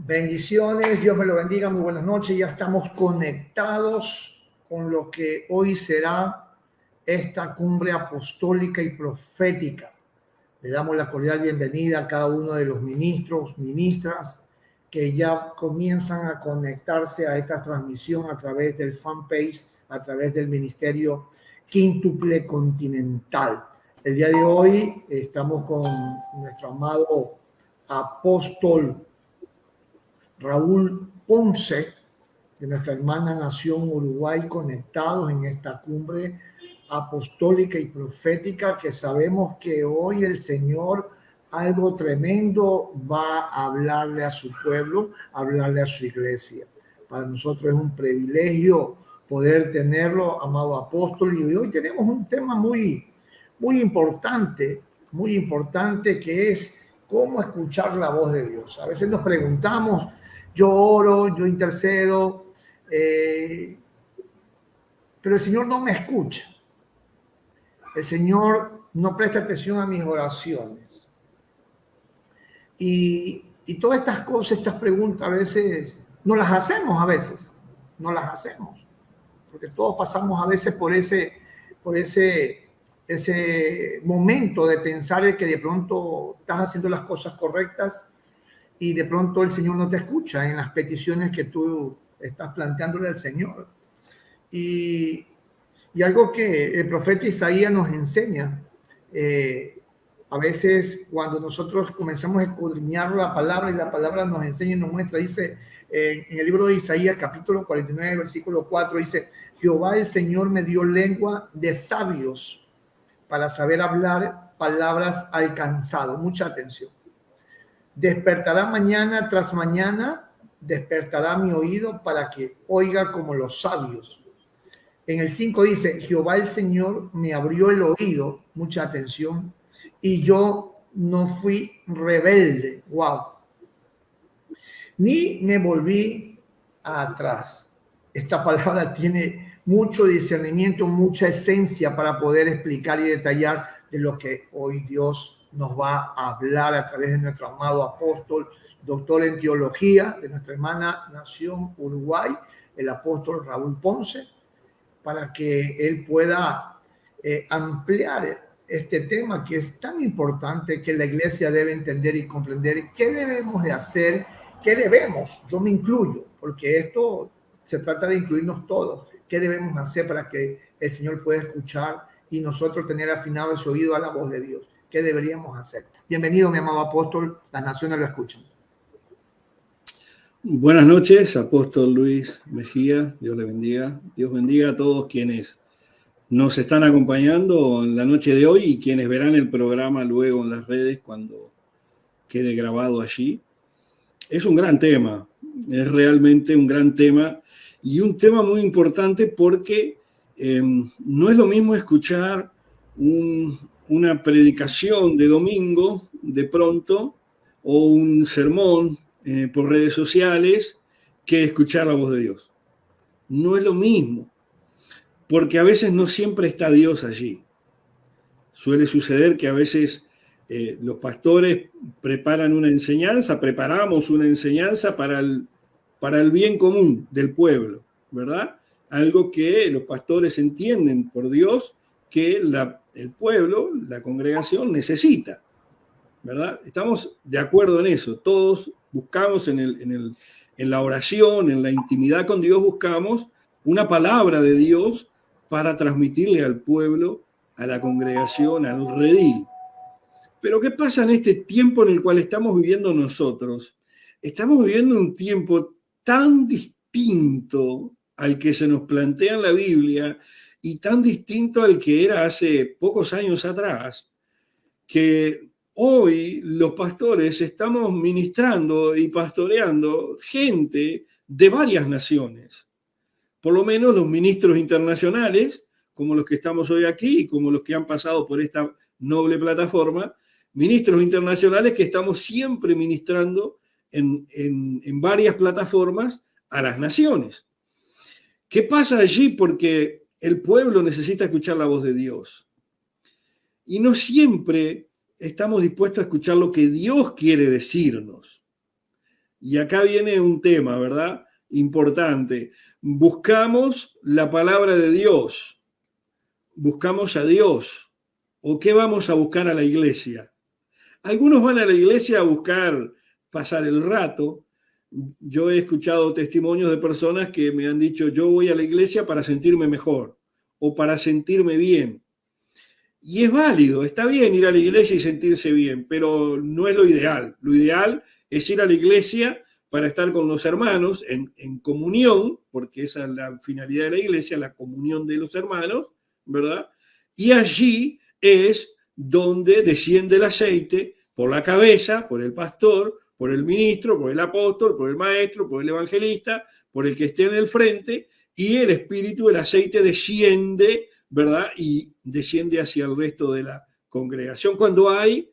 Bendiciones, Dios me lo bendiga, muy buenas noches. Ya estamos conectados con lo que hoy será esta cumbre apostólica y profética. Le damos la cordial bienvenida a cada uno de los ministros, ministras que ya comienzan a conectarse a esta transmisión a través del fanpage, a través del Ministerio Quíntuple Continental. El día de hoy estamos con nuestro amado apóstol Raúl Ponce, de nuestra hermana nación Uruguay, conectados en esta cumbre apostólica y profética, que sabemos que hoy el Señor algo tremendo va a hablarle a su pueblo, hablarle a su iglesia. Para nosotros es un privilegio poder tenerlo, amado apóstol, y hoy tenemos un tema muy importante, que es cómo escuchar la voz de Dios. A veces nos preguntamos, yo oro, yo intercedo, pero el Señor no me escucha. El Señor no presta atención a mis oraciones. Y todas estas cosas, estas preguntas, a veces no las hacemos, porque todos pasamos a veces por ese momento de pensar que de pronto estás haciendo las cosas correctas y de pronto el Señor no te escucha en las peticiones que tú estás planteándole al Señor. Y algo que el profeta Isaías nos enseña, a veces cuando nosotros comenzamos a escudriñar la palabra y la palabra nos enseña y nos muestra, dice en el libro de Isaías capítulo 49, versículo 4, dice: Jehová el Señor me dio lengua de sabios para saber hablar palabras al cansado. Mucha atención. Despertará mañana tras mañana, despertará mi oído para que oiga como los sabios. En el 5 dice: Jehová el Señor me abrió el oído, mucha atención, y yo no fui rebelde. Wow. Ni me volví atrás. Esta palabra tiene mucho discernimiento, mucha esencia para poder explicar y detallar de lo que hoy Dios nos va a hablar a través de nuestro amado apóstol, doctor en teología de nuestra hermana nación Uruguay, el apóstol Raúl Ponce, para que él pueda ampliar este tema que es tan importante, que la iglesia debe entender y comprender qué debemos de hacer, yo me incluyo, porque esto se trata de incluirnos todos, qué debemos hacer para que el Señor pueda escuchar y nosotros tener afinado ese oído a la voz de Dios. ¿Qué deberíamos hacer? Bienvenido, mi amado apóstol, las naciones lo escuchan. Buenas noches, apóstol Luis Mejía, Dios le bendiga. Dios bendiga a todos quienes nos están acompañando en la noche de hoy y quienes verán el programa luego en las redes cuando quede grabado allí. Es un gran tema, es realmente un gran tema y un tema muy importante porque no es lo mismo escuchar una predicación de domingo de pronto o un sermón por redes sociales que escuchar la voz de Dios. No es lo mismo, porque a veces no siempre está Dios allí. Suele suceder que a veces los pastores preparamos una enseñanza para el bien común del pueblo, ¿verdad? Algo que los pastores entienden por Dios que el pueblo, la congregación necesita, ¿verdad? Estamos de acuerdo en eso. Todos buscamos en la oración, en la intimidad con Dios, buscamos una palabra de Dios para transmitirle al pueblo, a la congregación, al redil. Pero ¿qué pasa en este tiempo en el cual estamos viviendo nosotros? Estamos viviendo un tiempo tan distinto al que se nos plantea en la Biblia y tan distinto al que era hace pocos años atrás, que hoy los pastores estamos ministrando y pastoreando gente de varias naciones. Por lo menos los ministros internacionales, como los que estamos hoy aquí, como los que han pasado por esta noble plataforma, ministros internacionales que estamos siempre ministrando en varias plataformas a las naciones. ¿Qué pasa allí? Porque el pueblo necesita escuchar la voz de Dios. Y no siempre estamos dispuestos a escuchar lo que Dios quiere decirnos. Y acá viene un tema, ¿verdad? Importante. Buscamos la palabra de Dios. Buscamos a Dios. ¿O qué vamos a buscar a la iglesia? Algunos van a la iglesia a buscar pasar el rato. Yo he escuchado testimonios de personas que me han dicho, yo voy a la iglesia para sentirme mejor o para sentirme bien. Y es válido, está bien ir a la iglesia y sentirse bien, pero no es lo ideal. Lo ideal es ir a la iglesia para estar con los hermanos en comunión, porque esa es la finalidad de la iglesia, la comunión de los hermanos, ¿verdad? Y allí es donde desciende el aceite por la cabeza, por el pastor, por el ministro, por el apóstol, por el maestro, por el evangelista, por el que esté en el frente, y el espíritu, el aceite desciende, ¿verdad? Y desciende hacia el resto de la congregación cuando hay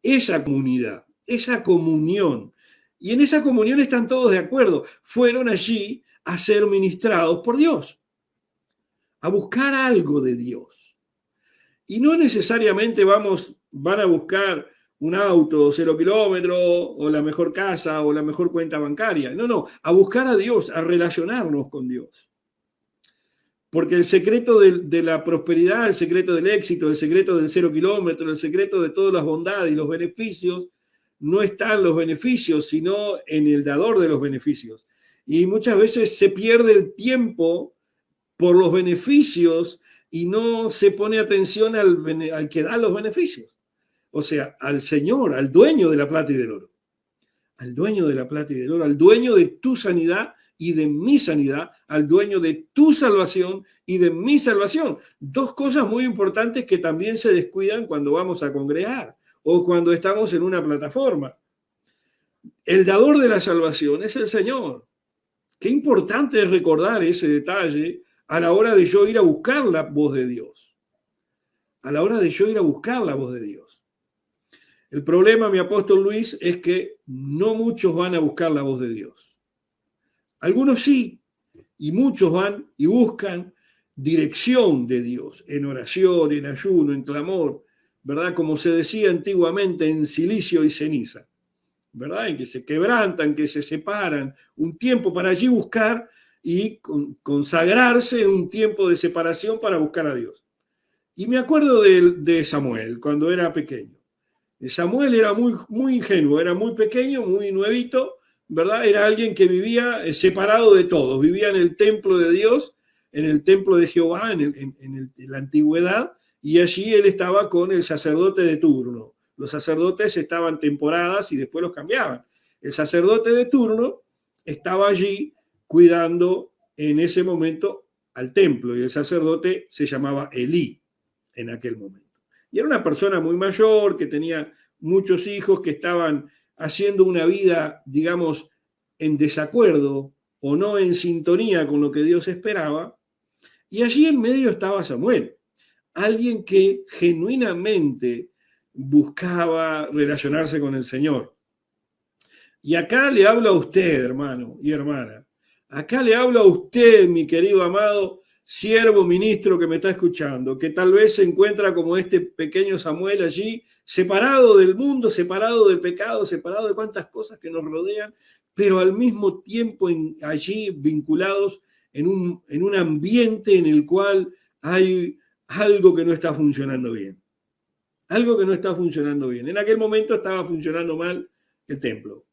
esa comunidad, esa comunión. Y en esa comunión están todos de acuerdo. Fueron allí a ser ministrados por Dios, a buscar algo de Dios. Y no necesariamente van a buscar un auto, 0 kilómetros, o la mejor casa, o la mejor cuenta bancaria. No, a buscar a Dios, a relacionarnos con Dios. Porque el secreto de la prosperidad, el secreto del éxito, el secreto del 0 kilómetro, el secreto de todas las bondades y los beneficios, no está en los beneficios, sino en el dador de los beneficios. Y muchas veces se pierde el tiempo por los beneficios y no se pone atención al que da los beneficios. O sea, al Señor, al dueño de la plata y del oro. Al dueño de la plata y del oro, al dueño de tu sanidad y de mi sanidad, al dueño de tu salvación y de mi salvación. Dos cosas muy importantes que también se descuidan cuando vamos a congregar o cuando estamos en una plataforma. El dador de la salvación es el Señor. Qué importante es recordar ese detalle a la hora de yo ir a buscar la voz de Dios. A la hora de yo ir a buscar la voz de Dios. El problema, mi apóstol Luis, es que no muchos van a buscar la voz de Dios. Algunos sí, y muchos van y buscan dirección de Dios, en oración, en ayuno, en clamor, ¿verdad? Como se decía antiguamente, en silicio y ceniza, ¿verdad? En que se quebrantan, que se separan, un tiempo para allí buscar y consagrarse en un tiempo de separación para buscar a Dios. Y me acuerdo de Samuel, cuando era pequeño. Samuel era muy ingenuo, era muy pequeño, muy nuevito, ¿verdad? Era alguien que vivía separado de todos, vivía en el templo de Dios, en el templo de Jehová, en la antigüedad, y allí él estaba con el sacerdote de turno. Los sacerdotes estaban temporadas y después los cambiaban. El sacerdote de turno estaba allí cuidando en ese momento al templo, y el sacerdote se llamaba Elí en aquel momento. Y era una persona muy mayor, que tenía muchos hijos, que estaban haciendo una vida, digamos, en desacuerdo o no en sintonía con lo que Dios esperaba. Y allí en medio estaba Samuel, alguien que genuinamente buscaba relacionarse con el Señor. Y acá le hablo a usted, hermano y hermana. Acá le hablo a usted, mi querido amado siervo ministro que me está escuchando, que tal vez se encuentra como este pequeño Samuel allí, separado del mundo, separado del pecado, separado de cuantas cosas que nos rodean, pero al mismo tiempo allí vinculados en un ambiente en el cual hay algo que no está funcionando bien. Algo que no está funcionando bien. En aquel momento estaba funcionando mal el templo.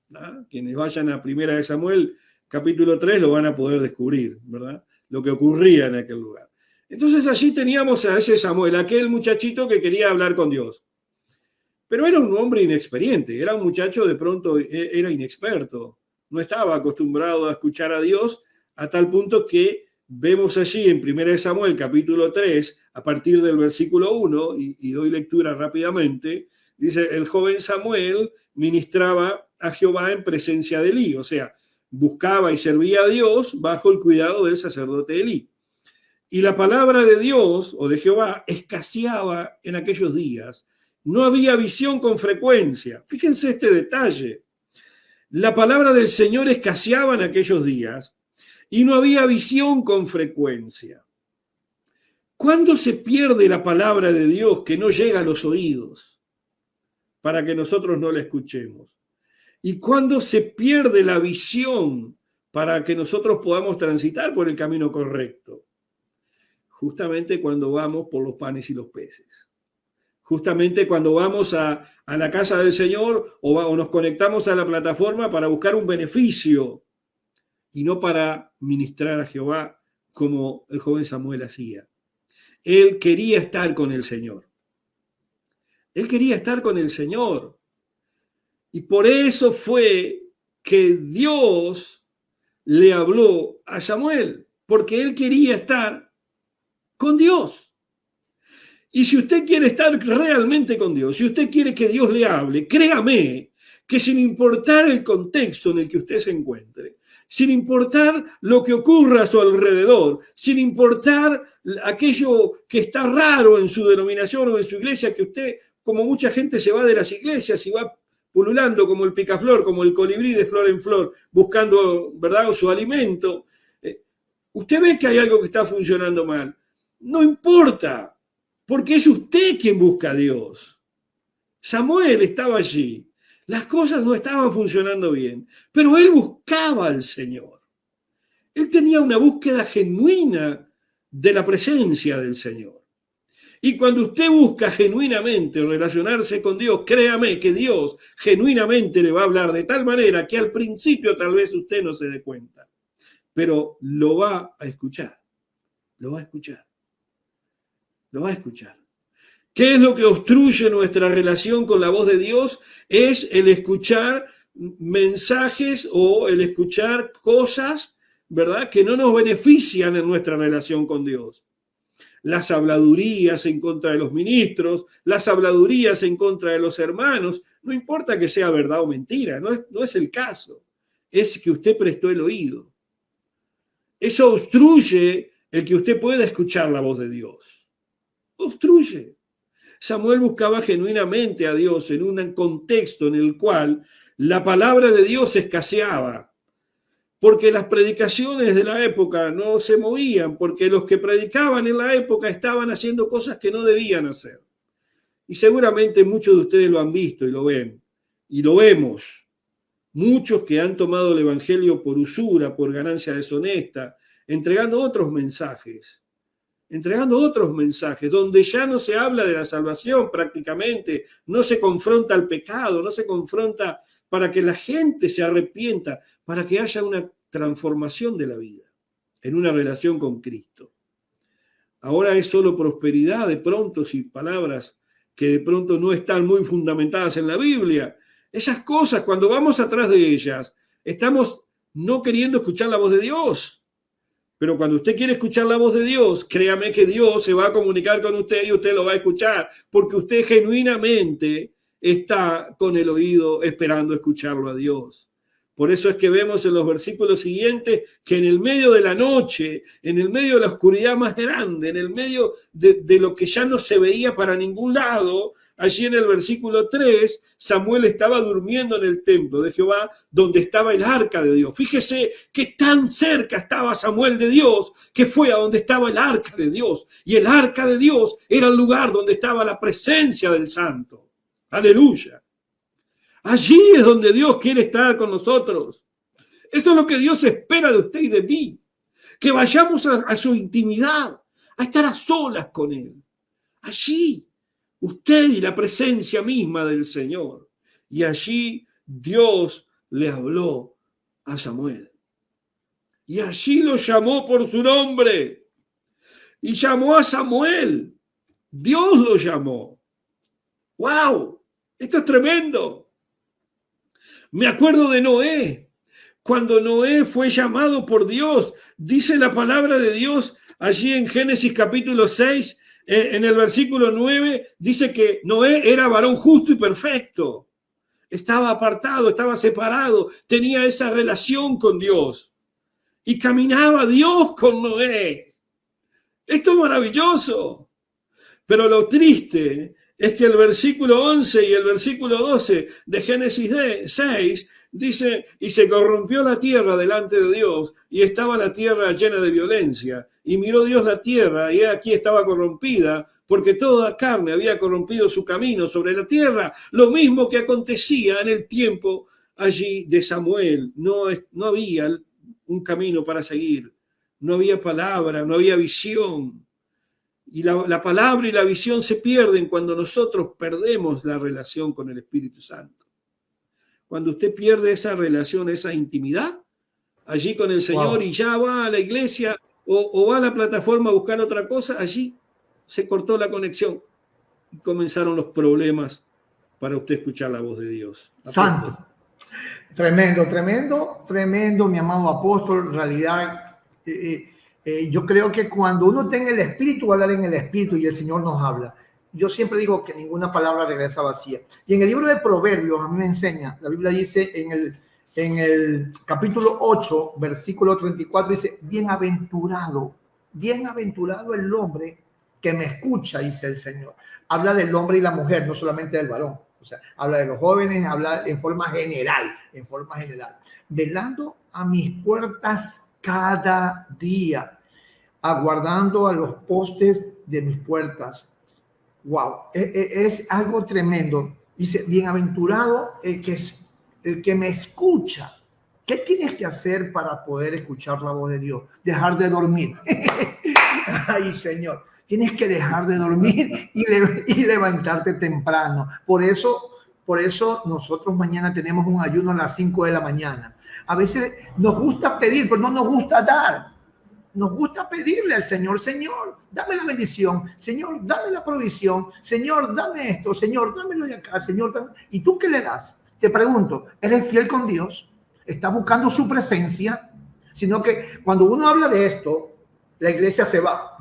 ¿Verdad? Quienes vayan a 1 de Samuel, capítulo 3, lo van a poder descubrir, ¿verdad? Lo que ocurría en aquel lugar. Entonces allí teníamos a ese Samuel, aquel muchachito que quería hablar con Dios. Pero era un hombre inexperiente, era un muchacho de pronto, era inexperto, no estaba acostumbrado a escuchar a Dios, a tal punto que vemos allí en 1 Samuel capítulo 3, a partir del versículo 1, y doy lectura rápidamente, dice, el joven Samuel ministraba a Jehová en presencia de Elí, o sea, buscaba y servía a Dios bajo el cuidado del sacerdote Elí. Y la palabra de Dios o de Jehová escaseaba en aquellos días. No había visión con frecuencia. Fíjense este detalle. La palabra del Señor escaseaba en aquellos días y no había visión con frecuencia. ¿Cuándo se pierde la palabra de Dios que no llega a los oídos para que nosotros no la escuchemos? y cuándo se pierde la visión para que nosotros podamos transitar por el camino correcto. Justamente cuando vamos por los panes y los peces. Justamente cuando vamos a la casa del Señor o nos conectamos a la plataforma para buscar un beneficio y no para ministrar a Jehová como el joven Samuel hacía. Él quería estar con el Señor. Él quería estar con el Señor. Y por eso fue que Dios le habló a Samuel, porque él quería estar con Dios. Y si usted quiere estar realmente con Dios, si usted quiere que Dios le hable, créame que sin importar el contexto en el que usted se encuentre, sin importar lo que ocurra a su alrededor, sin importar aquello que está raro en su denominación o en su iglesia, que usted, como mucha gente, se va de las iglesias y va pululando como el picaflor, como el colibrí de flor en flor, buscando, ¿verdad?, su alimento. Usted ve que hay algo que está funcionando mal. No importa, porque es usted quien busca a Dios. Samuel estaba allí. Las cosas no estaban funcionando bien, pero él buscaba al Señor. Él tenía una búsqueda genuina de la presencia del Señor. Y cuando usted busca genuinamente relacionarse con Dios, créame que Dios genuinamente le va a hablar de tal manera que al principio tal vez usted no se dé cuenta, pero lo va a escuchar, lo va a escuchar, lo va a escuchar. ¿Qué es lo que obstruye nuestra relación con la voz de Dios? Es el escuchar mensajes o el escuchar cosas, ¿verdad?, que no nos benefician en nuestra relación con Dios. Las habladurías en contra de los ministros, las habladurías en contra de los hermanos, no importa que sea verdad o mentira, no es el caso, es que usted prestó el oído. Eso obstruye el que usted pueda escuchar la voz de Dios. Obstruye. Samuel buscaba genuinamente a Dios en un contexto en el cual la palabra de Dios escaseaba, porque las predicaciones de la época no se movían, porque los que predicaban en la época estaban haciendo cosas que no debían hacer. Y seguramente muchos de ustedes lo han visto y lo ven, y lo vemos. Muchos que han tomado el evangelio por usura, por ganancia deshonesta, entregando otros mensajes, donde ya no se habla de la salvación prácticamente, no se confronta al pecado, no se confronta para que la gente se arrepienta, para que haya una transformación de la vida en una relación con Cristo. Ahora es solo prosperidad de pronto, y palabras que de pronto no están muy fundamentadas en la Biblia. Esas cosas, cuando vamos atrás de ellas, estamos no queriendo escuchar la voz de Dios. Pero cuando usted quiere escuchar la voz de Dios, créame que Dios se va a comunicar con usted y usted lo va a escuchar, porque usted genuinamente está con el oído esperando escucharlo a Dios. Por eso es que vemos en los versículos siguientes que en el medio de la noche, en el medio de la oscuridad más grande, en el medio de lo que ya no se veía para ningún lado, allí en el versículo 3, Samuel estaba durmiendo en el templo de Jehová, donde estaba el arca de Dios. Fíjese que tan cerca estaba Samuel de Dios, que fue a donde estaba el arca de Dios. Y el arca de Dios era el lugar donde estaba la presencia del Santo. Aleluya. Allí es donde Dios quiere estar con nosotros. Eso es lo que Dios espera de usted y de mí. Que vayamos a su intimidad, a estar a solas con Él. Allí, usted y la presencia misma del Señor. Y allí Dios le habló a Samuel. Y allí lo llamó por su nombre. Y llamó a Samuel. Dios lo llamó. ¡Wow! Esto es tremendo. Me acuerdo de Noé. Cuando Noé fue llamado por Dios, dice la palabra de Dios allí en Génesis capítulo 6, en el versículo 9, dice que Noé era varón justo y perfecto. Estaba apartado, estaba separado, tenía esa relación con Dios. Y caminaba Dios con Noé. Esto es maravilloso. Pero lo triste es que el versículo 11 y el versículo 12 de Génesis 6 dice, y se corrompió la tierra delante de Dios, y estaba la tierra llena de violencia. Y miró Dios la tierra, y aquí estaba corrompida, porque toda carne había corrompido su camino sobre la tierra, lo mismo que acontecía en el tiempo allí de Samuel no había un camino para seguir, no había palabra, no había visión. Y la palabra y la visión se pierden cuando nosotros perdemos la relación con el Espíritu Santo. Cuando usted pierde esa relación, esa intimidad, allí con el Señor, y ya va a la iglesia o va a la plataforma a buscar otra cosa, allí se cortó la conexión y comenzaron los problemas para usted escuchar la voz de Dios. Santo. Tremendo, tremendo, tremendo, mi amado apóstol. En realidad, yo creo que cuando uno tenga el Espíritu, va a hablar en el Espíritu y el Señor nos habla. Yo siempre digo que ninguna palabra regresa vacía. Y en el libro de Proverbios, a mí me enseña, la Biblia dice en el capítulo 8, versículo 34, dice, bienaventurado el hombre que me escucha, dice el Señor. Habla del hombre y la mujer, no solamente del varón. O sea, habla de los jóvenes, habla en forma general, velando a mis puertas cada día, aguardando a los postes de mis puertas. Wow, es algo tremendo. Dice, bienaventurado el que me escucha. ¿Qué tienes que hacer para poder escuchar la voz de Dios? Dejar de dormir. Ay, Señor. Tienes que dejar de dormir y levantarte temprano. Por eso nosotros mañana tenemos un ayuno a las 5 de la mañana. A veces nos gusta pedir, pero no nos gusta dar. Nos gusta pedirle al Señor, Señor, dame la bendición, Señor, dame la provisión, Señor, dame esto, Señor, dámelo de acá, Señor, dame. ¿Y tú qué le das? Te pregunto, ¿eres fiel con Dios? ¿Estás buscando su presencia? Sino que cuando uno habla de esto, la iglesia se va.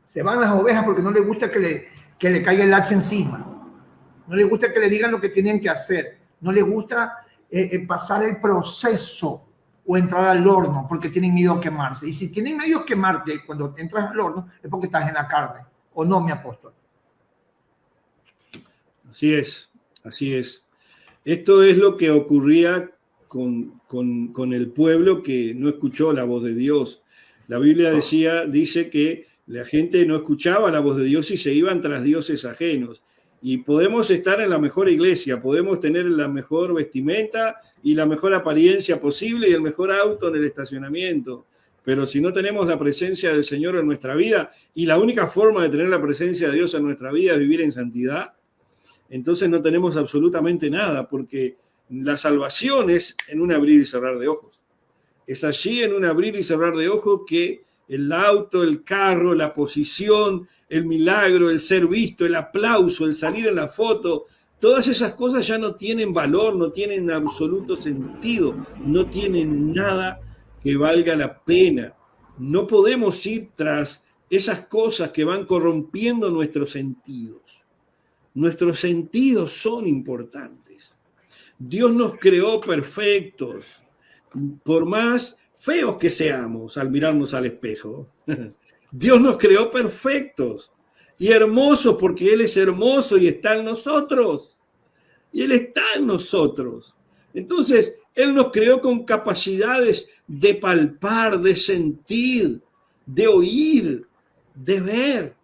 Se van las ovejas porque no le gusta que le caiga el hacha encima. No le gusta que le digan lo que tienen que hacer. No le gusta pasar el proceso o entrar al horno porque tienen miedo a quemarse. Y si tienen miedo a quemarte cuando entras al horno es porque estás en la carne. ¿O no, mi apóstol? Así es, así es. Esto es lo que ocurría con el pueblo que no escuchó la voz de Dios. La Biblia dice que la gente no escuchaba la voz de Dios y se iban tras dioses ajenos. Y podemos estar en la mejor iglesia, podemos tener la mejor vestimenta y la mejor apariencia posible y el mejor auto en el estacionamiento. Pero si no tenemos la presencia del Señor en nuestra vida, y la única forma de tener la presencia de Dios en nuestra vida es vivir en santidad, entonces no tenemos absolutamente nada, porque la salvación es en un abrir y cerrar de ojos. Es allí en un abrir y cerrar de ojos que el auto, el carro, la posición, el milagro, el ser visto, el aplauso, el salir en la foto, todas esas cosas ya no tienen valor, no tienen absoluto sentido, no tienen nada que valga la pena. No podemos ir tras esas cosas que van corrompiendo nuestros sentidos. Nuestros sentidos son importantes. Dios nos creó perfectos, por más feos que seamos al mirarnos al espejo. Dios nos creó perfectos y hermosos porque Él es hermoso y está en nosotros. Y Él está en nosotros. Entonces, Él nos creó con capacidades de palpar, de sentir, de oír, de ver.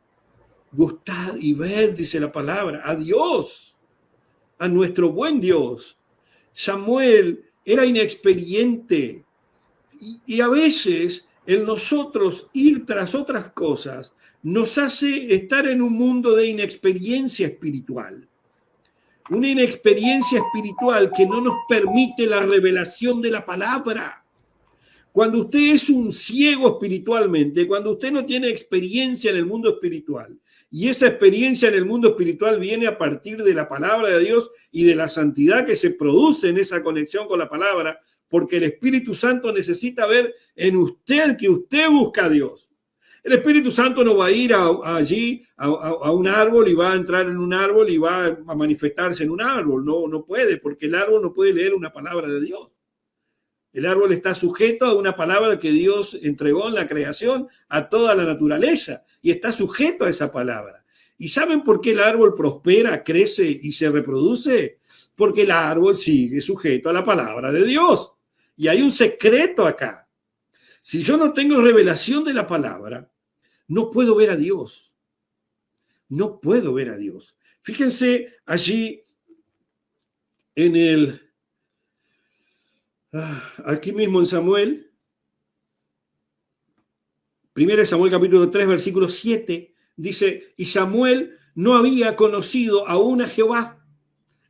Gustad y ver, dice la palabra, a Dios, a nuestro buen Dios. Samuel era inexperiente y a veces el nosotros ir tras otras cosas nos hace estar en un mundo de inexperiencia espiritual. Una inexperiencia espiritual que no nos permite la revelación de la palabra. Cuando usted es un ciego espiritualmente, cuando usted no tiene experiencia en el mundo espiritual, y esa experiencia en el mundo espiritual viene a partir de la palabra de Dios y de la santidad que se produce en esa conexión con la palabra, porque el Espíritu Santo necesita ver en usted que usted busca a Dios. El Espíritu Santo no va a ir allí a un árbol y va a entrar en un árbol y va a manifestarse en un árbol. No puede, porque el árbol no puede leer una palabra de Dios. El árbol está sujeto a una palabra que Dios entregó en la creación a toda la naturaleza y está sujeto a esa palabra. ¿Y saben por qué el árbol prospera, crece y se reproduce? Porque el árbol sigue sujeto a la palabra de Dios. Y hay un secreto acá. Si yo no tengo revelación de la palabra, no puedo ver a Dios. No puedo ver a Dios. Fíjense allí en el Aquí mismo en Samuel, 1 Samuel capítulo 3, versículo 7, dice, y Samuel no había conocido aún a Jehová.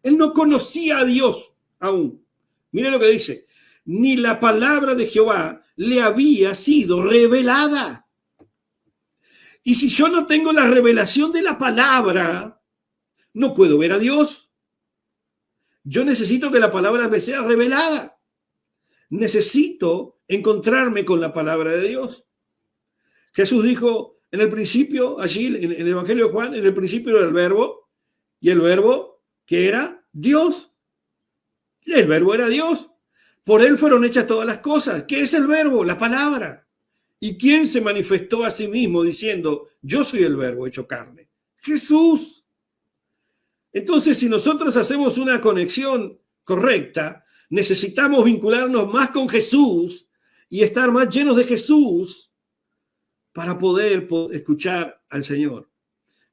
Él no conocía a Dios aún. Mire lo que dice, ni la palabra de Jehová le había sido revelada. Y si yo no tengo la revelación de la palabra, no puedo ver a Dios. Yo necesito que la palabra me sea revelada. Necesito encontrarme con la palabra de Dios. Jesús dijo en el principio, allí en el Evangelio de Juan, en el principio era el verbo, y el verbo que era Dios. Y el verbo era Dios. Por él fueron hechas todas las cosas. ¿Qué es el verbo? La palabra. ¿Y quién se manifestó a sí mismo diciendo, yo soy el verbo hecho carne? Jesús. Entonces, si nosotros hacemos una conexión correcta, necesitamos vincularnos más con Jesús y estar más llenos de Jesús para poder escuchar al Señor,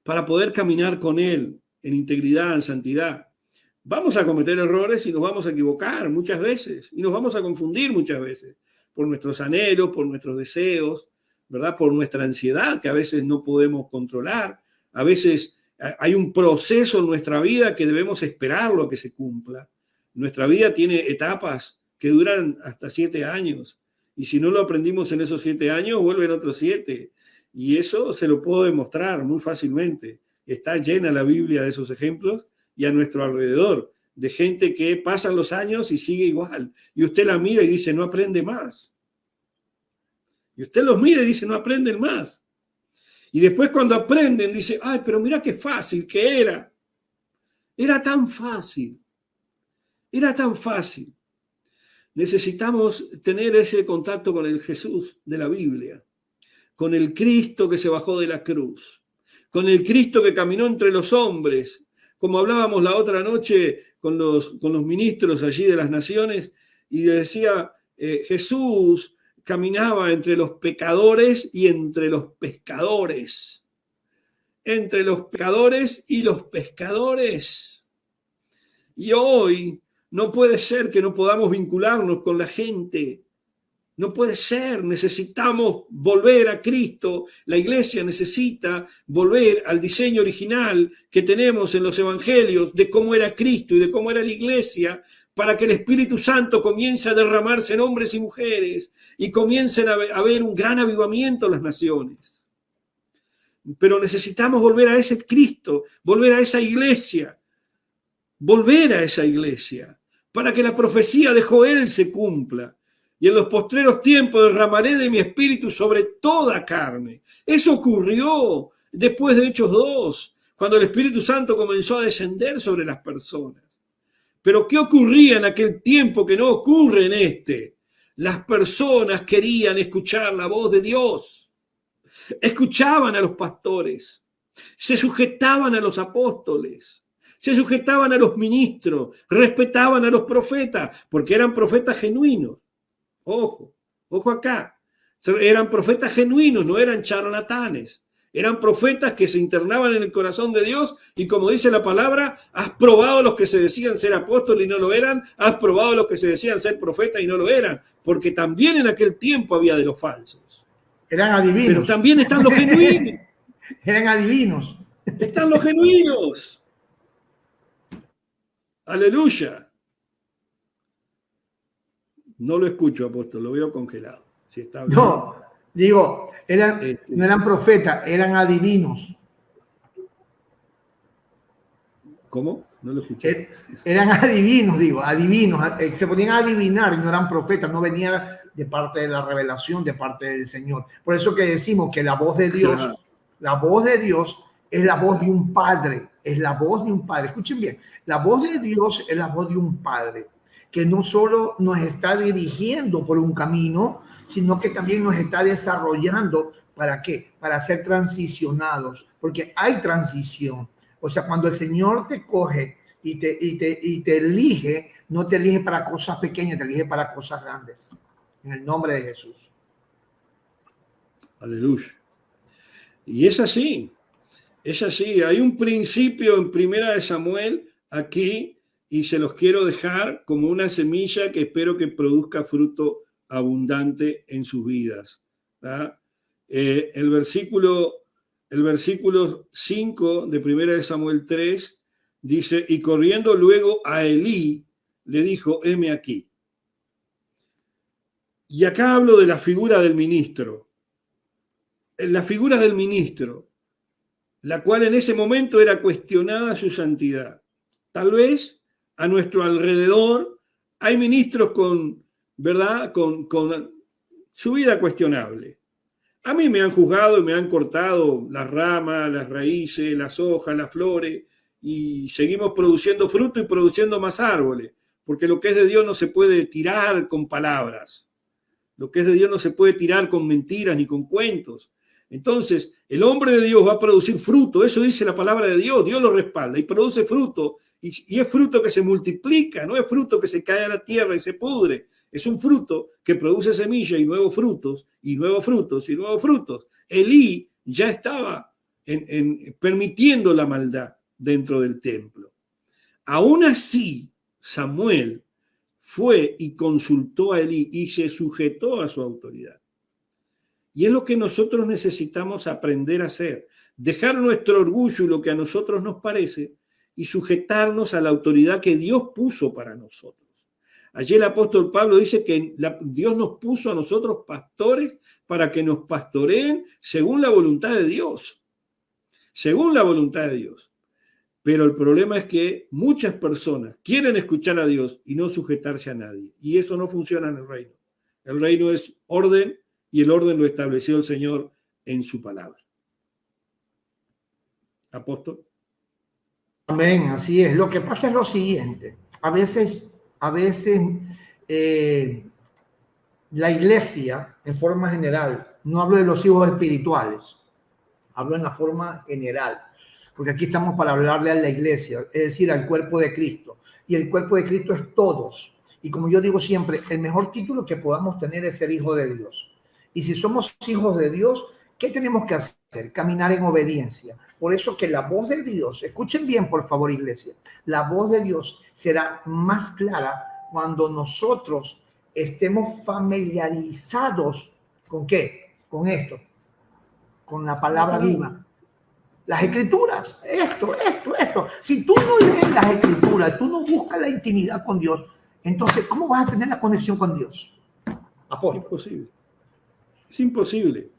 para poder caminar con Él en integridad, en santidad. Vamos a cometer errores y nos vamos a equivocar muchas veces y nos vamos a confundir muchas veces por nuestros anhelos, por nuestros deseos, ¿verdad? Por nuestra ansiedad que a veces no podemos controlar. A veces hay un proceso en nuestra vida que debemos esperarlo a que se cumpla. Nuestra vida tiene etapas que duran hasta 7 años. Y si no lo aprendimos en esos 7 años, vuelven otros 7. Y eso se lo puedo demostrar muy fácilmente. Está llena la Biblia de esos ejemplos y a nuestro alrededor, de gente que pasan los años y sigue igual. Y usted la mira y dice, no aprende más. Y usted los mira y dice, no aprenden más. Y después cuando aprenden, dice, ay, pero mira qué fácil que era. Era tan fácil. Era tan fácil. Necesitamos tener ese contacto con el Jesús de la Biblia, con el Cristo que se bajó de la cruz, con el Cristo que caminó entre los hombres, como hablábamos la otra noche con los ministros allí de las naciones, y decía, Jesús caminaba entre los pecadores y entre los pescadores. Entre los pecadores y los pescadores. Y hoy no puede ser que no podamos vincularnos con la gente. No puede ser, necesitamos volver a Cristo. La iglesia necesita volver al diseño original que tenemos en los evangelios de cómo era Cristo y de cómo era la iglesia, para que el Espíritu Santo comience a derramarse en hombres y mujeres y comiencen a haber un gran avivamiento en las naciones. Pero necesitamos volver a ese Cristo, volver a esa iglesia, para que la profecía de Joel se cumpla. Y en los postreros tiempos derramaré de mi espíritu sobre toda carne. Eso ocurrió después de Hechos 2, cuando el Espíritu Santo comenzó a descender sobre las personas. Pero ¿qué ocurría en aquel tiempo que no ocurre en este? Las personas querían escuchar la voz de Dios. Escuchaban a los pastores, se sujetaban a los apóstoles, se sujetaban a los ministros, respetaban a los profetas, porque eran profetas genuinos. Ojo acá. Eran profetas genuinos, no eran charlatanes. Eran profetas que se internaban en el corazón de Dios y, como dice la palabra, has probado los que se decían ser apóstoles y no lo eran, has probado los que se decían ser profetas y no lo eran, porque también en aquel tiempo había de los falsos. Eran adivinos. Pero también están los genuinos. Eran adivinos. Están los genuinos. Aleluya. No lo escucho, apóstol, lo veo congelado. Si está bien. No, digo, no eran profetas, eran adivinos. ¿Cómo? No lo escuché. Eran adivinos, digo, adivinos. Se ponían a adivinar y no eran profetas, no venía de parte de la revelación, de parte del Señor. Por eso que decimos que la voz de Dios, claro, la voz de Dios es la voz de un padre, es la voz de un padre. Escuchen bien, la voz de Dios es la voz de un padre, que no solo nos está dirigiendo por un camino, sino que también nos está desarrollando. ¿Para qué? Para ser transicionados, porque hay transición. O sea, cuando el Señor te coge y te elige, no te elige para cosas pequeñas, te elige para cosas grandes. En el nombre de Jesús. Aleluya. Y es así. Es así. Hay un principio en 1 Samuel aquí y se los quiero dejar como una semilla que espero que produzca fruto abundante en sus vidas. El versículo 5 de 1 Samuel 3 dice, y corriendo luego a Elí, le dijo, heme aquí. Y acá hablo de la figura del ministro. La figura del ministro, la cual en ese momento era cuestionada su santidad. Tal vez a nuestro alrededor hay ministros con, ¿verdad?, con su vida cuestionable. A mí me han juzgado y me han cortado las ramas, las raíces, las hojas, las flores, y seguimos produciendo fruto y produciendo más árboles, porque lo que es de Dios no se puede tirar con palabras. Lo que es de Dios no se puede tirar con mentiras ni con cuentos. Entonces, el hombre de Dios va a producir fruto, eso dice la palabra de Dios, Dios lo respalda y produce fruto, y es fruto que se multiplica, no es fruto que se cae a la tierra y se pudre, es un fruto que produce semilla y nuevos frutos, y nuevos frutos, y nuevos frutos. Elí ya estaba permitiendo la maldad dentro del templo. Aún así, Samuel fue y consultó a Elí y se sujetó a su autoridad. Y es lo que nosotros necesitamos aprender a hacer, dejar nuestro orgullo y lo que a nosotros nos parece y sujetarnos a la autoridad que Dios puso para nosotros. Allí el apóstol Pablo dice que Dios nos puso a nosotros pastores para que nos pastoreen según la voluntad de Dios. Según la voluntad de Dios. Pero el problema es que muchas personas quieren escuchar a Dios y no sujetarse a nadie. Y eso no funciona en el reino. El reino es orden y el orden lo estableció el Señor en su palabra. Apóstol. Amén, así es. Lo que pasa es lo siguiente. A veces la iglesia, en forma general, no hablo de los hijos espirituales, hablo en la forma general, porque aquí estamos para hablarle a la iglesia, es decir, al cuerpo de Cristo. Y el cuerpo de Cristo es todos. Y como yo digo siempre, el mejor título que podamos tener es ser hijo de Dios. Y si somos hijos de Dios, ¿qué tenemos que hacer? Caminar en obediencia. Por eso que la voz de Dios, escuchen bien por favor iglesia, la voz de Dios será más clara cuando nosotros estemos familiarizados ¿con qué? Con esto, con la palabra viva. Las escrituras, esto. Si tú no lees las escrituras, tú no buscas la intimidad con Dios, entonces, ¿cómo vas a tener la conexión con Dios? Apóstol. Imposible. Es imposible.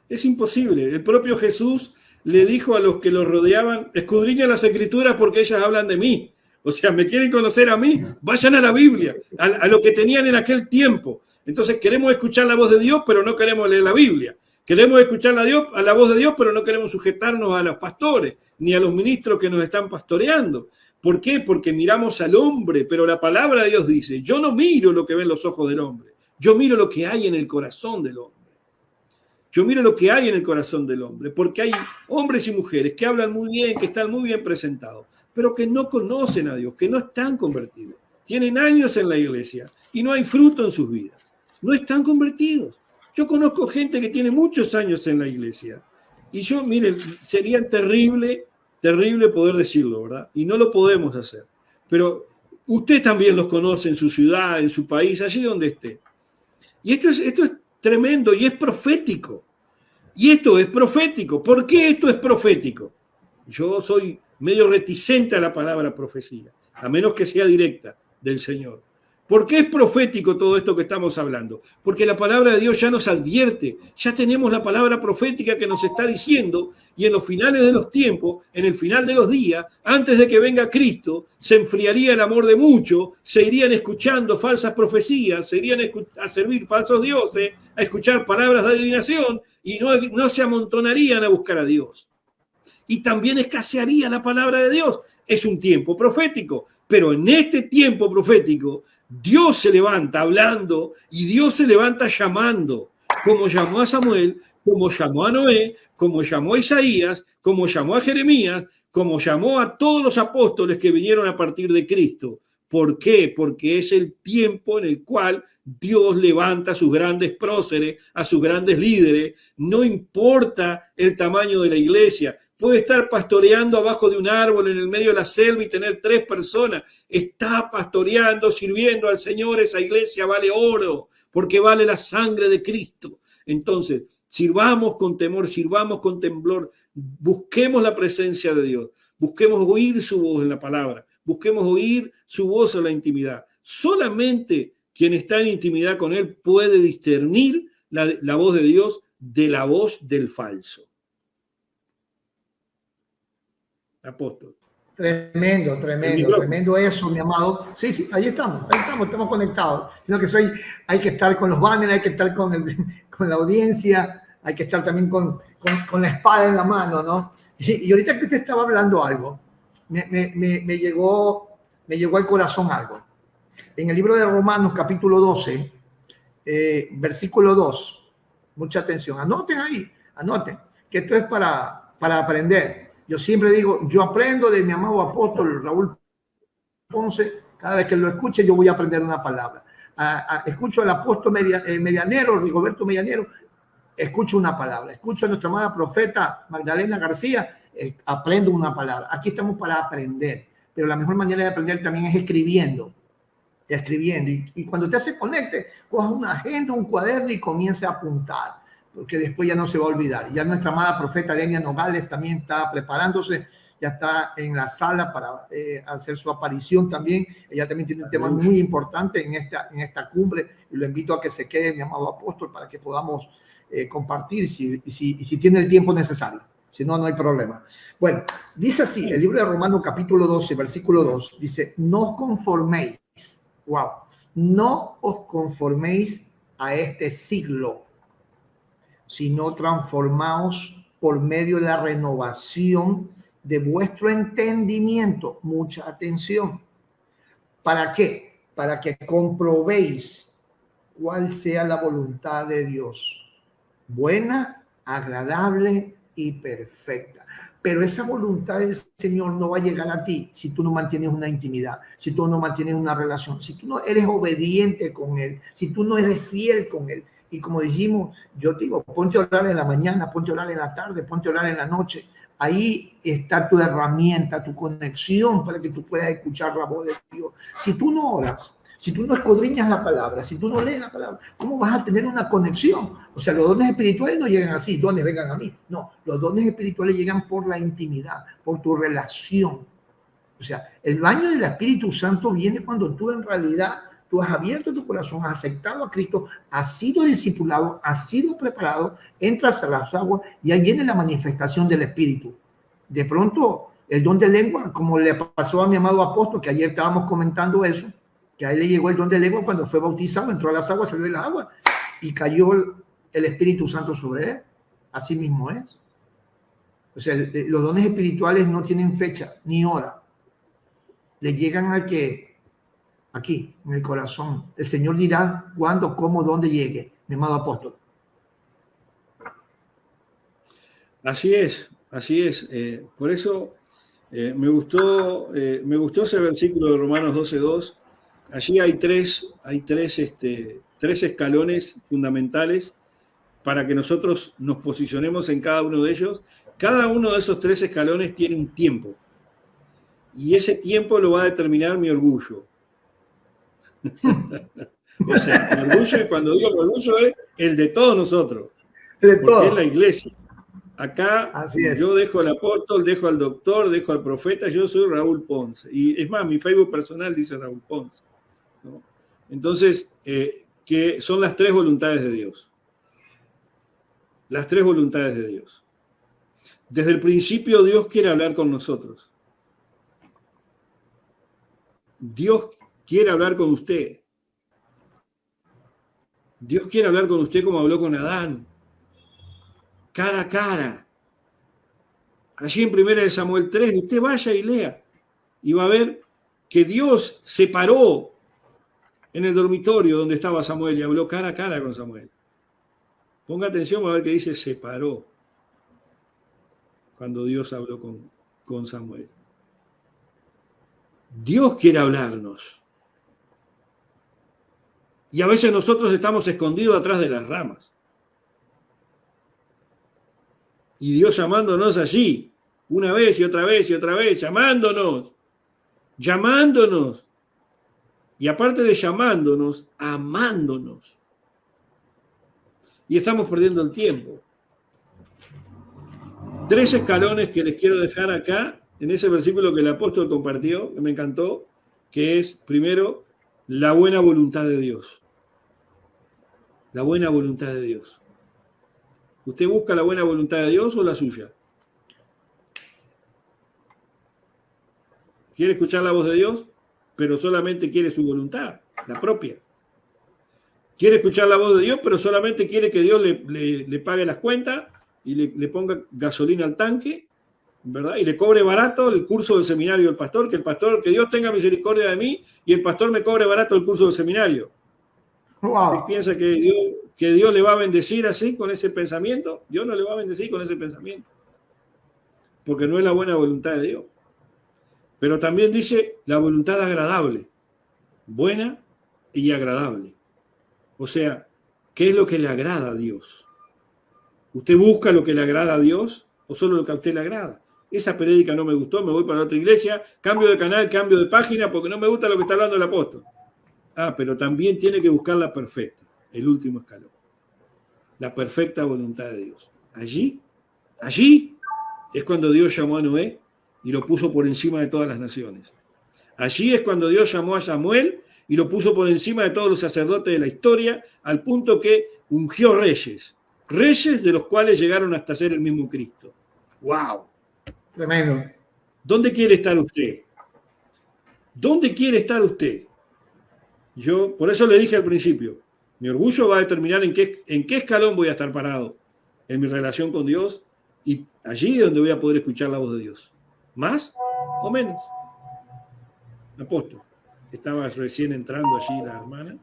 Es imposible. El propio Jesús le dijo a los que lo rodeaban, escudriñen las escrituras porque ellas hablan de mí. O sea, me quieren conocer a mí, vayan a la Biblia, a lo que tenían en aquel tiempo. Entonces queremos escuchar la voz de Dios, pero no queremos leer la Biblia. Queremos escuchar a la voz de Dios, pero no queremos sujetarnos a los pastores, ni a los ministros que nos están pastoreando. ¿Por qué? Porque miramos al hombre, pero la palabra de Dios dice, yo no miro lo que ven los ojos del hombre, yo miro lo que hay en el corazón del hombre. Yo miro lo que hay en el corazón del hombre, porque hay hombres y mujeres que hablan muy bien, que están muy bien presentados, pero que no conocen a Dios, que no están convertidos. Tienen años en la iglesia y no hay fruto en sus vidas. No están convertidos. Yo conozco gente que tiene muchos años en la iglesia y yo, miren, sería terrible poder decirlo, ¿verdad? Y no lo podemos hacer. Pero usted también los conoce en su ciudad, en su país, allí donde esté. Y esto es tremendo y es profético. Y esto es profético. ¿Por qué esto es profético? Yo soy medio reticente a la palabra profecía, a menos que sea directa del Señor. ¿Por qué es profético todo esto que estamos hablando? Porque la palabra de Dios ya nos advierte, ya tenemos la palabra profética que nos está diciendo, y en los finales de los tiempos, en el final de los días, antes de que venga Cristo, se enfriaría el amor de muchos, se irían escuchando falsas profecías, se irían a servir falsos dioses, a escuchar palabras de adivinación, y no se amontonarían a buscar a Dios. Y también escasearía la palabra de Dios. Es un tiempo profético, pero en este tiempo profético, Dios se levanta hablando y Dios se levanta llamando, como llamó a Samuel, como llamó a Noé, como llamó a Isaías, como llamó a Jeremías, como llamó a todos los apóstoles que vinieron a partir de Cristo. ¿Por qué? Porque es el tiempo en el cual Dios levanta a sus grandes próceres, a sus grandes líderes. No importa el tamaño de la iglesia, puede estar pastoreando abajo de un árbol en el medio de la selva y tener 3 personas. Está pastoreando, sirviendo al Señor. Esa iglesia vale oro, porque vale la sangre de Cristo. Entonces, sirvamos con temor, sirvamos con temblor, busquemos la presencia de Dios, busquemos oír su voz en la palabra, busquemos oír su voz en la intimidad. Solamente quien está en intimidad con Él puede discernir la voz de Dios de la voz del falso. Apóstol. Tremendo, tremendo, tremendo eso, mi amado. Sí, sí, ahí estamos conectados. Sino que hay que estar con los banners, hay que estar con la audiencia, hay que estar también con la espada en la mano, ¿no? Y ahorita que usted estaba hablando algo, me llegó al corazón algo. En el libro de Romanos, capítulo 12, versículo 2, mucha atención, anoten ahí, que esto es para aprender. Yo siempre digo, yo aprendo de mi amado apóstol Raúl Ponce, cada vez que lo escuche yo voy a aprender una palabra. Escucho al apóstol Medianero, Rigoberto Medianero, escucho una palabra. Escucho a nuestra amada profeta Magdalena García, aprendo una palabra. Aquí estamos para aprender, pero la mejor manera de aprender también es escribiendo. Y cuando usted se conecte, coja una agenda, un cuaderno y comience a apuntar, porque después ya no se va a olvidar. Ya nuestra amada profeta Lenia Nogales también está preparándose, ya está en la sala para hacer su aparición también. Ella también tiene un tema muy importante en esta cumbre, y lo invito a que se quede, mi amado apóstol, para que podamos compartir si tiene el tiempo necesario. Si no, no hay problema. Bueno, dice así, el libro de Romanos capítulo 12, versículo 2, dice, no os conforméis, no os conforméis a este siglo, sino transformaos por medio de la renovación de vuestro entendimiento. Mucha atención. ¿Para qué? Para que comprobéis cuál sea la voluntad de Dios. Buena, agradable y perfecta. Pero esa voluntad del Señor no va a llegar a ti si tú no mantienes una intimidad, si tú no mantienes una relación, si tú no eres obediente con Él, si tú no eres fiel con Él. Y como dijimos, yo te digo, ponte a orar en la mañana, ponte a orar en la tarde, ponte a orar en la noche. Ahí está tu herramienta, tu conexión para que tú puedas escuchar la voz de Dios. Si tú no oras, si tú no escudriñas la palabra, si tú no lees la palabra, ¿cómo vas a tener una conexión? O sea, los dones espirituales no llegan así, dones vengan a mí. No, los dones espirituales llegan por la intimidad, por tu relación. O sea, el baño del Espíritu Santo viene cuando tú en realidad, tú has abierto tu corazón, has aceptado a Cristo, has sido discipulado, has sido preparado, entras a las aguas y ahí viene la manifestación del Espíritu. De pronto, el don de lengua, como le pasó a mi amado apóstol, que ayer estábamos comentando eso, que a él le llegó el don de lengua cuando fue bautizado, entró a las aguas, salió de las aguas y cayó el Espíritu Santo sobre él. Así mismo es. O sea, los dones espirituales no tienen fecha ni hora. Le llegan al que, aquí, en el corazón. El Señor dirá cuándo, cómo, dónde llegue, mi amado apóstol. Así es, así es. Por eso me gustó ese versículo de Romanos 12:2. Allí hay tres escalones fundamentales para que nosotros nos posicionemos en cada uno de ellos. Cada uno de esos 3 escalones tiene un tiempo. Y ese tiempo lo va a determinar mi orgullo. O sea, mi orgullo, y cuando digo mi orgullo, es el de todos nosotros. Porque es la iglesia. Acá yo dejo al apóstol, dejo al doctor, dejo al profeta, yo soy Raúl Ponce. Y es más, mi Facebook personal dice Raúl Ponce, ¿no? Entonces, que son las 3 voluntades de Dios. Las 3 voluntades de Dios. Desde el principio Dios quiere hablar con nosotros. Dios quiere hablar con usted. Dios quiere hablar con usted como habló con Adán. Cara a cara. Allí en 1 Samuel 3, usted vaya y lea. Y va a ver que Dios se paró en el dormitorio donde estaba Samuel y habló cara a cara con Samuel. Ponga atención, va a ver que dice se paró cuando Dios habló con Samuel. Dios quiere hablarnos. Y a veces nosotros estamos escondidos atrás de las ramas. Y Dios llamándonos allí, una vez y otra vez y otra vez, llamándonos. Y aparte de llamándonos, amándonos. Y estamos perdiendo el tiempo. 3 escalones que les quiero dejar acá, en ese versículo que el apóstol compartió, que me encantó, que es, primero, la buena voluntad de Dios. La buena voluntad de Dios. ¿Usted busca la buena voluntad de Dios o la suya? ¿Quiere escuchar la voz de Dios? Pero solamente quiere su voluntad, la propia. Quiere escuchar la voz de Dios, pero solamente quiere que Dios le pague las cuentas y le ponga gasolina al tanque, ¿verdad? Y le cobre barato el curso del seminario del pastor, que Dios tenga misericordia de mí y el pastor me cobre barato el curso del seminario. Wow. ¿Usted piensa que Dios le va a bendecir así con ese pensamiento? Dios no le va a bendecir con ese pensamiento, porque no es la buena voluntad de Dios. Pero también dice la voluntad agradable, buena y agradable. O sea, ¿qué es lo que le agrada a Dios? ¿Usted busca lo que le agrada a Dios o solo lo que a usted le agrada? Esa prédica no me gustó, me voy para otra iglesia, cambio de canal, cambio de página, porque no me gusta lo que está hablando el apóstol. Pero también tiene que buscar la perfecta, el último escalón. La perfecta voluntad de Dios. Allí es cuando Dios llamó a Noé y lo puso por encima de todas las naciones. Allí es cuando Dios llamó a Samuel y lo puso por encima de todos los sacerdotes de la historia, al punto que ungió reyes de los cuales llegaron hasta ser el mismo Cristo. ¡Wow! Tremendo. ¿Dónde quiere estar usted? ¿Dónde quiere estar usted? Yo, por eso le dije al principio, mi orgullo va a determinar en qué escalón voy a estar parado en mi relación con Dios, y allí es donde voy a poder escuchar la voz de Dios. ¿Más o menos? Apóstol, estaba recién entrando allí la hermana.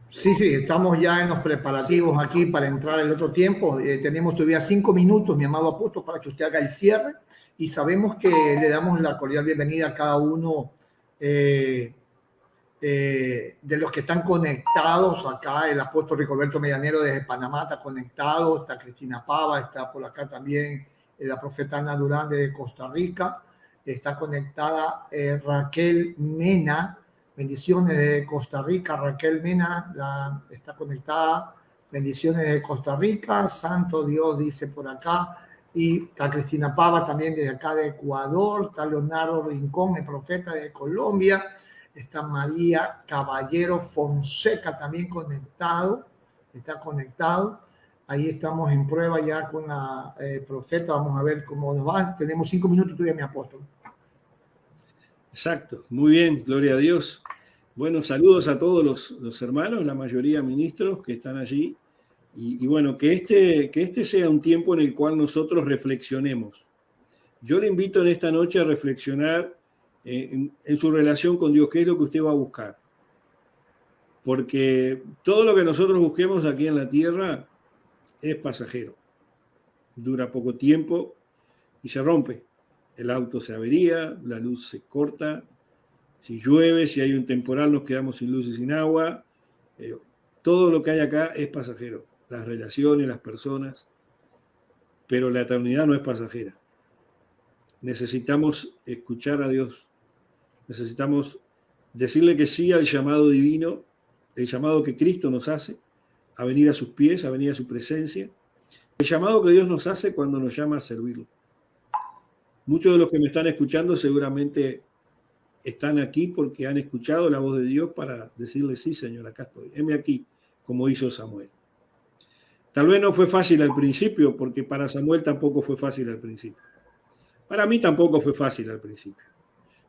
Sí, estamos ya en los preparativos aquí para entrar el otro tiempo. Tenemos todavía 5 minutos, mi amado apóstol, para que usted haga el cierre. Y sabemos que le damos la cordial bienvenida a cada uno de los que están conectados acá. El apóstol Ricoberto Medianero desde Panamá está conectado. Está Cristina Pava, está por acá también la profeta Ana Durán desde Costa Rica. Está conectada Raquel Mena. Bendiciones de Costa Rica, Raquel Mena está conectada. Bendiciones de Costa Rica, Santo Dios dice por acá. Y está Cristina Pava también desde acá de Ecuador. Está Leonardo Rincón, el profeta de Colombia. Está María Caballero Fonseca también conectado. Está conectado. Ahí estamos en prueba ya con la profeta. Vamos a ver cómo nos va. Tenemos 5 minutos todavía, mi apóstol. Exacto, muy bien, gloria a Dios. Bueno, saludos a todos los hermanos, la mayoría ministros que están allí. Y bueno, que este sea un tiempo en el cual nosotros reflexionemos. Yo le invito en esta noche a reflexionar en su relación con Dios, qué es lo que usted va a buscar. Porque todo lo que nosotros busquemos aquí en la tierra es pasajero. Dura poco tiempo y se rompe. El auto se avería, la luz se corta, si llueve, si hay un temporal nos quedamos sin luz y sin agua. Todo lo que hay acá es pasajero, las relaciones, las personas, pero la eternidad no es pasajera. Necesitamos escuchar a Dios, necesitamos decirle que sí al llamado divino, el llamado que Cristo nos hace, a venir a sus pies, a venir a su presencia, el llamado que Dios nos hace cuando nos llama a servirlo. Muchos de los que me están escuchando seguramente están aquí porque han escuchado la voz de Dios para decirle, sí, Señor, acá estoy, heme aquí, como hizo Samuel. Tal vez no fue fácil al principio, porque para Samuel tampoco fue fácil al principio. Para mí tampoco fue fácil al principio.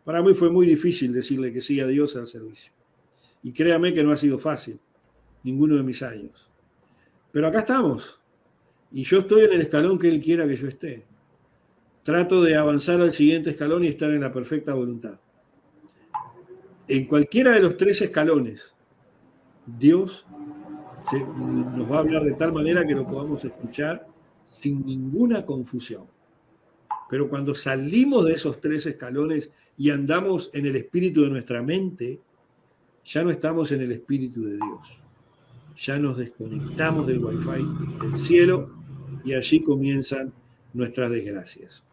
Para mí fue muy difícil decirle que sí a Dios al servicio. Y créame que no ha sido fácil, ninguno de mis años. Pero acá estamos, y yo estoy en el escalón que Él quiera que yo esté. Trato de avanzar al siguiente escalón y estar en la perfecta voluntad. En cualquiera de los 3 escalones, Dios nos va a hablar de tal manera que lo podamos escuchar sin ninguna confusión. Pero cuando salimos de esos 3 escalones y andamos en el espíritu de nuestra mente, ya no estamos en el espíritu de Dios. Ya nos desconectamos del Wi-Fi del cielo y allí comienzan nuestras desgracias.